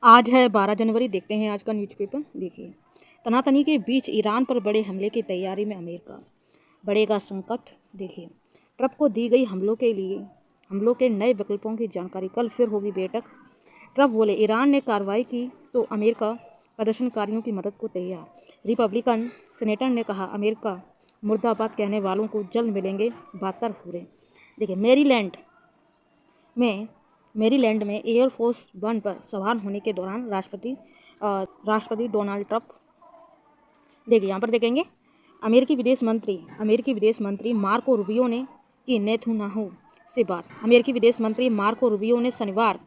आज है 12 जनवरी। देखते हैं आज का न्यूज़पेपर। देखिए, तनातनी के बीच ईरान पर बड़े हमले की तैयारी में अमेरिका, बढ़ेगा संकट। देखिए, ट्रंप को दी गई हमलों के नए विकल्पों की जानकारी, कल फिर होगी बैठक। ट्रंप बोले, ईरान ने कार्रवाई की तो अमेरिका प्रदर्शनकारियों की मदद को तैयार। रिपब्लिकन सीनेटर ने कहा, अमेरिका मुर्दाबाद कहने वालों को जल्द मिलेंगे 72 हुर्रे। देखिए, मेरीलैंड में एयरफोर्स वन पर सवार होने के दौरान राष्ट्रपति डोनाल्ड ट्रंप, देखिए यहाँ पर देखेंगे, अमेरिकी विदेश मंत्री मार्को रूबियो ने की नेतन्याहू से बात। अमेरिकी विदेश मंत्री मार्को रूबियो ने शनिवार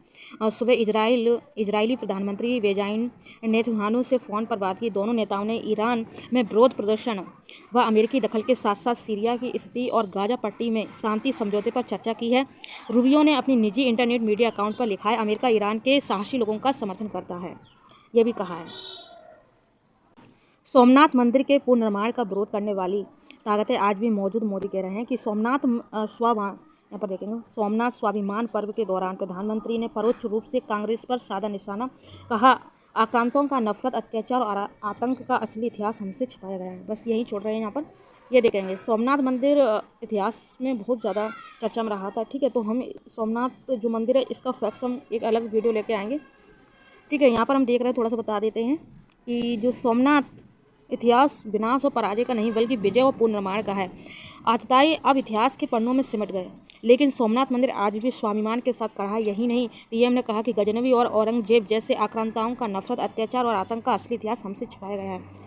सुबह इजरायली प्रधानमंत्री बेंजामिन नेतन्याहू से फ़ोन पर बात की। दोनों नेताओं ने ईरान में विरोध प्रदर्शन व अमेरिकी दखल के साथ साथ सीरिया की स्थिति और गाजा पट्टी में शांति समझौते पर चर्चा की है। रूबियो ने अपनी निजी इंटरनेट मीडिया अकाउंट पर लिखा है, अमेरिका ईरान के साहसी लोगों का समर्थन करता है। यह भी कहा है, सोमनाथ मंदिर के पुनर्निर्माण का विरोध करने वाली ताकतें आज भी मौजूद। मोदी कह रहे हैं कि सोमनाथ स्वाभिमान पर्व के दौरान प्रधानमंत्री ने परोक्ष रूप से कांग्रेस पर साधा निशाना। कहा, आक्रांतों का नफरत, अत्याचार और आतंक का असली इतिहास हमसे छिपाया गया है। बस यही छोड़ रहे हैं यहाँ पर। ये देखेंगे, सोमनाथ मंदिर इतिहास में बहुत ज़्यादा चर्चा में रहा था। ठीक है, तो हम सोमनाथ जो मंदिर है इसका फैक्ट्स हम एक अलग वीडियो लेके आएंगे। ठीक है, यहाँ पर हम देख रहे हैं, थोड़ा सा बता देते हैं कि जो सोमनाथ इतिहास विनाश और पराजय का नहीं बल्कि विजय और पुनर्निर्माण का है। आतताई अब इतिहास के पन्नों में सिमट गए, लेकिन सोमनाथ मंदिर आज भी स्वाभिमान के साथ खड़ा है। यही नहीं, पीएम ने कहा कि गजनवी और औरंगजेब जैसे आक्रांताओं का नफरत, अत्याचार और आतंक का असली इतिहास हमसे छिपाया गया है।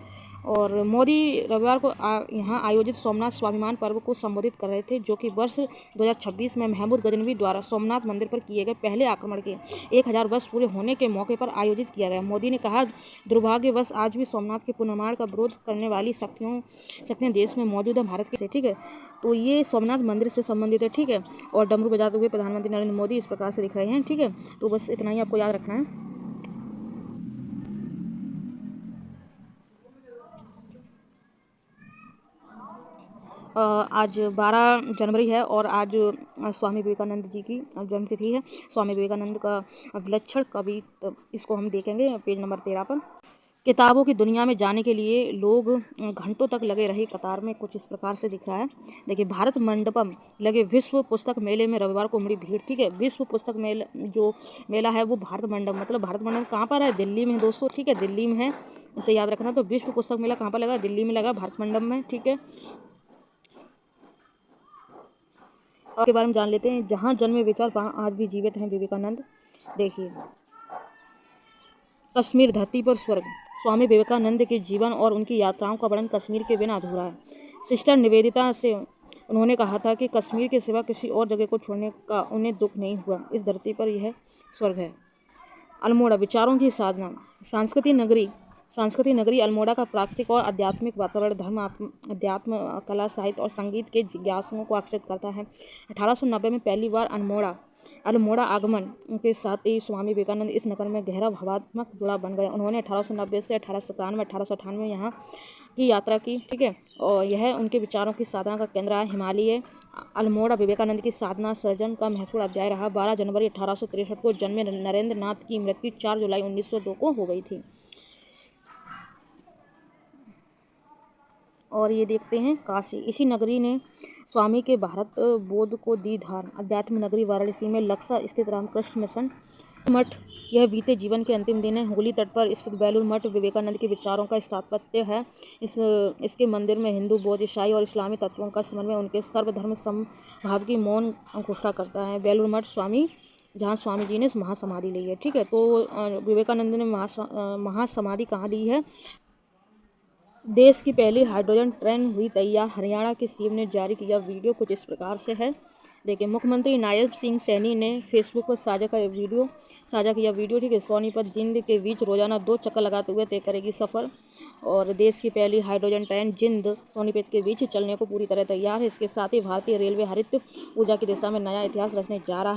और मोदी रविवार को यहाँ आयोजित सोमनाथ स्वाभिमान पर्व को संबोधित कर रहे थे, जो कि वर्ष 2026 में महमूद गजनवी द्वारा सोमनाथ मंदिर पर किए गए पहले आक्रमण के 1000 वर्ष पूरे होने के मौके पर आयोजित किया गया। मोदी ने कहा, दुर्भाग्यवश आज भी सोमनाथ के पुनर्निर्माण का विरोध करने वाली शक्तियाँ देश में मौजूद है। भारत के, ठीक है, तो ये सोमनाथ मंदिर से संबंधित है। ठीक है, और डमरू बजाते हुए प्रधानमंत्री नरेंद्र मोदी इस प्रकार से दिख रहे हैं। ठीक है, तो बस इतना ही आपको याद रखना है। आज 12 जनवरी है और आज स्वामी विवेकानंद जी की जन्मतिथि है। स्वामी विवेकानंद का विलक्षण कवि, इसको हम देखेंगे पेज नंबर 13 पर। किताबों की दुनिया में जाने के लिए लोग घंटों तक लगे रहे कतार में, कुछ इस प्रकार से दिख रहा है। देखिए, भारत मंडपम लगे विश्व पुस्तक मेले में रविवार को उमड़ी भीड़। ठीक है, विश्व पुस्तक मेला है वो भारत मंडपम, मतलब भारत मंडपम कहाँ पर है? दिल्ली में है दोस्तों। ठीक है, दिल्ली में है, इसे याद रखना। तो विश्व पुस्तक मेला कहाँ पर लगा? दिल्ली में लगा, भारत मंडपम में। ठीक है, के बारे में जान लेते हैं। जहाँ जन्मे विचार वहाँ आज भी जीवित हैं विवेकानंद। देखिए, कश्मीर धरती पर स्वर्ग। स्वामी विवेकानंद के जीवन और उनकी यात्राओं का वर्णन कश्मीर के बिना अधूरा है। सिस्टर निवेदिता से उन्होंने कहा था कि कश्मीर के सिवा किसी और जगह को छोड़ने का उन्हें दुख नहीं हुआ। इस धरती पर यह स्वर्ग है। अल्मोड़ा, विचारों की साधना। सांस्कृतिक नगरी अल्मोड़ा का प्राकृतिक और आध्यात्मिक वातावरण धर्म, अध्यात्म, कला, साहित्य और संगीत के जिज्ञासुओं को आकर्षित करता है। 1890 में पहली बार अल्मोड़ा आगमन के साथ ही स्वामी विवेकानंद इस नगर में गहरा भावात्मक जुड़ाव बन गए। उन्होंने 1890 से 1897 यहाँ की यात्रा की। ठीक है, और यह उनके विचारों की साधना का केंद्र है। हिमालय अल्मोड़ा विवेकानंद की साधना सर्जन का महत्वपूर्ण अध्याय रहा। 12 जनवरी 1863 को जन्मे नरेंद्र नाथ की मृत्यु 4 जुलाई 1902 को हो गई थी। और ये देखते हैं काशी, इसी नगरी ने स्वामी के भारत बोध को दी धार। अध्यात्म नगरी वाराणसी में लक्सा स्थित रामकृष्ण मिशन मठ, यह बीते जीवन के अंतिम दिन है। होली तट पर स्थित बेलूर मठ विवेकानंद के विचारों का स्थापत्य है। इसके मंदिर में हिंदू, बौद्ध, ईसाई और इस्लामी तत्वों का समन्वय उनके सर्वधर्म समभाव की मौन घोषणा करता है। बेलूर मठ जहाँ स्वामी जी ने महासमाधि ली है। ठीक है, तो विवेकानंद ने महासमाधि कहाँ ली है? देश की पहली हाइड्रोजन ट्रेन हुई तैयार। हरियाणा के सीएम ने जारी किया वीडियो, कुछ इस प्रकार से है। देखिए, मुख्यमंत्री नायब सिंह सैनी ने फेसबुक पर साझा किया वीडियो। ठीक है, सोनीपत जिंद के बीच रोजाना 2 चक्कर लगाते हुए तय करेगी सफ़र। और देश की पहली हाइड्रोजन ट्रेन जिंद सोनीपत के बीच चलने को पूरी तरह तैयार है। इसके साथ ही भारतीय रेलवे हरित ऊर्जा की दिशा में नया इतिहास रचने जा रहा है।